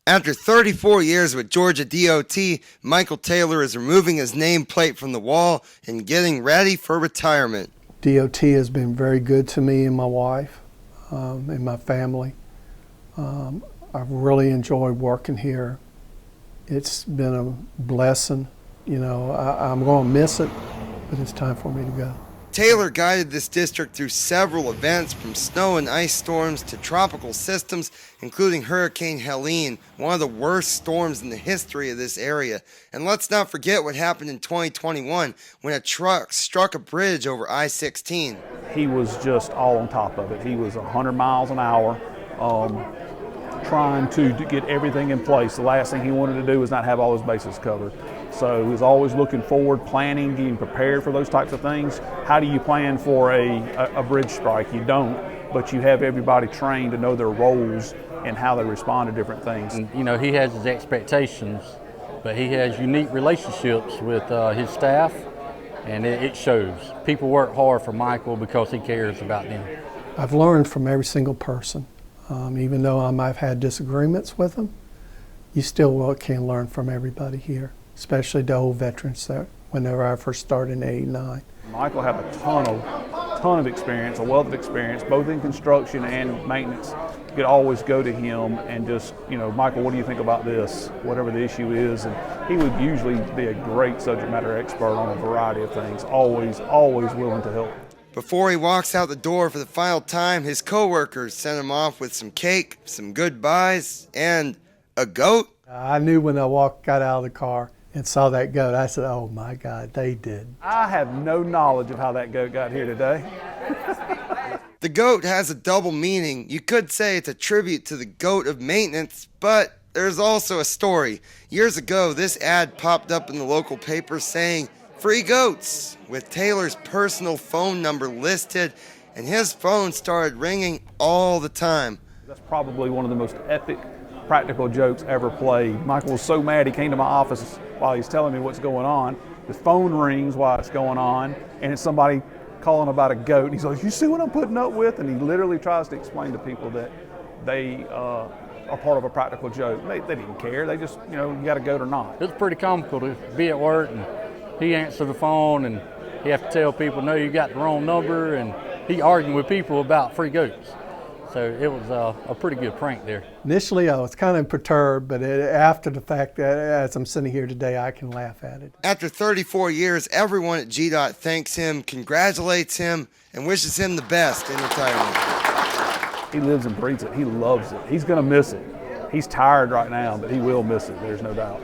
After 34 years with Georgia DOT, Michael Taylor is removing his nameplate from the wall and getting ready for retirement. DOT has been very good to me and my wife and my family. I've really enjoyed working here. It's been a blessing. You know, I'm going to miss it, but it's time for me to go. Taylor guided this district through several events, from snow and ice storms to tropical systems, including Hurricane Helene, one of the worst storms in the history of this area. And let's not forget what happened in 2021 when a truck struck a bridge over I-16. He was just all on top of it. He was 100 miles an hour, trying to get everything in place. The last thing he wanted to do was not have all his bases covered. So he was always looking forward, planning, getting prepared for those types of things. How do you plan for a bridge strike? You don't, but you have everybody trained to know their roles and how they respond to different things. You know, he has his expectations, but he has unique relationships with his staff, and it shows. People work hard for Michael because he cares about them. I've learned from every single person. Even though I might have had disagreements with them, you still can learn from everybody here, especially the old veterans that whenever I first started in '89. Michael had a ton of experience, a wealth of experience, both in construction and maintenance. You could always go to him and just, you know, Michael, what do you think about this? Whatever the issue is. And he would usually be a great subject matter expert on a variety of things, always willing to help. Before he walks out the door for the final time, his co-workers sent him off with some cake, some goodbyes, and a goat. I knew when I got out of the car and saw that goat, I said, oh my God, they did. I have no knowledge of how that goat got here today. The goat has a double meaning. You could say it's a tribute to the goat of maintenance, but there's also a story. Years ago, this ad popped up in the local paper saying, "Free goats," with Taylor's personal phone number listed, and his phone started ringing all the time. That's probably one of the most epic practical jokes ever played. Michael was so mad he came to my office while he's telling me what's going on. His phone rings while it's going on, and it's somebody calling about a goat. And he's like, "You see what I'm putting up with?" And he literally tries to explain to people that they are part of a practical joke. They didn't care. They just, you know, you got a goat or not. It's pretty comical to be at work and he answered the phone and he have to tell people, no, you got the wrong number, and he arguing with people about free goats. So it was a pretty good prank there. Initially, I was kind of perturbed, but after the fact, as I'm sitting here today, I can laugh at it. After 34 years, everyone at GDOT thanks him, congratulates him, and wishes him the best in retirement. He lives and breathes it. He loves it. He's going to miss it. He's tired right now, but he will miss it. There's no doubt.